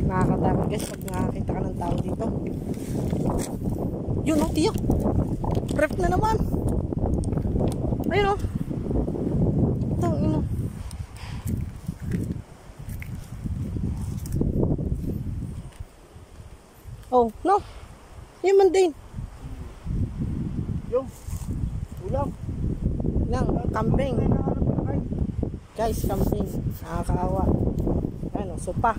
Nakakatakot guys pag nakakita ka ng tao dito. Yun o, tiyo. Prep na naman. Ayun o. Itang ino. Oh, no. Yun man din. Yung ulam. Nang, camping. Guys, camping. Nakakaawa. Ayun o, sopa.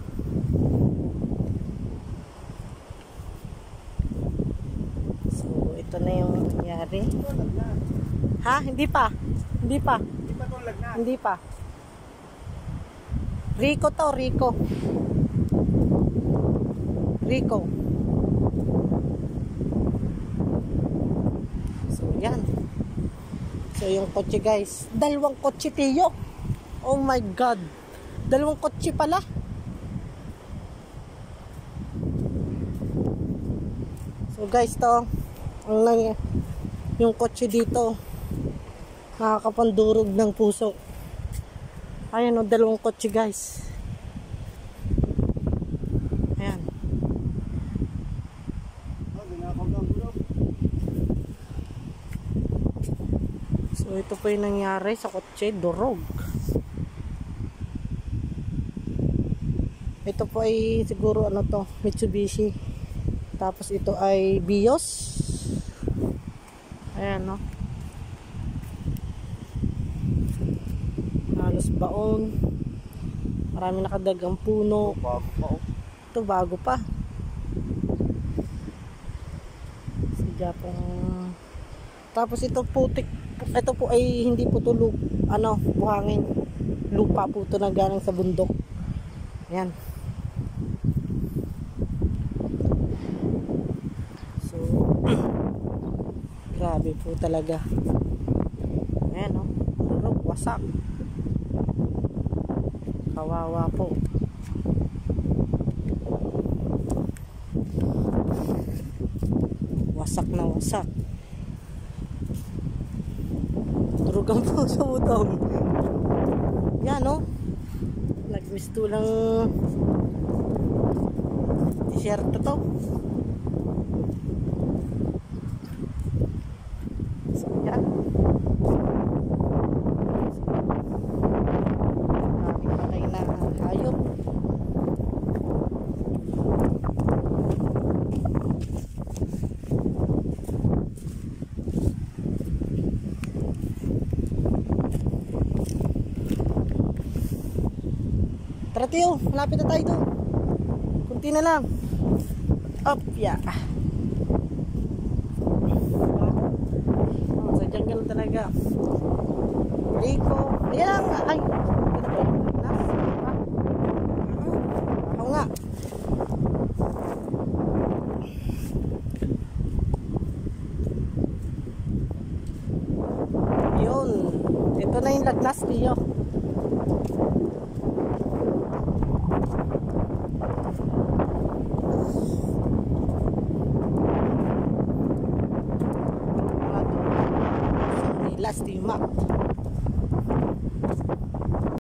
So, ito na yung nangyari. Ha? Hindi pa. Hindi pa. Hindi pa. Rico to, Rico. Rico. So, yan. So, yung kotse guys. Dalawang kotse, tiyo. Oh my God. Dalawang kotse pala. So, guys, to. Yung kotse dito. Nakakapandurog ng puso. Ayan o, dalawang kotse guys. Ayan. So ito po yung nangyari sa kotse, durog. Ito po ay siguro ano to, Mitsubishi. Tapos ito ay Vios. Ayan no. Halos baon. Marami nakadagang puno. Ito bago pa. Sadya pong. Tapos ito putik. Ito po ay hindi po ito buhangin. Lupa po ito na galing sa bundok. Ayan. So grabe po talaga. Ayan o. Wasak. Kawawa po. Wasak na wasak. Turugan po sa utong. Yan o. Nagmisto lang t-shirt to. So yan. Patay na hayop. Tara tiyo, malapit na tayo doon. Kunti na lang. Up, yeah. Sa jungle talaga. Rico. Ayan lang. Ay. Ako nga. Yun. Ito na yung lagnas tiyo. Last map.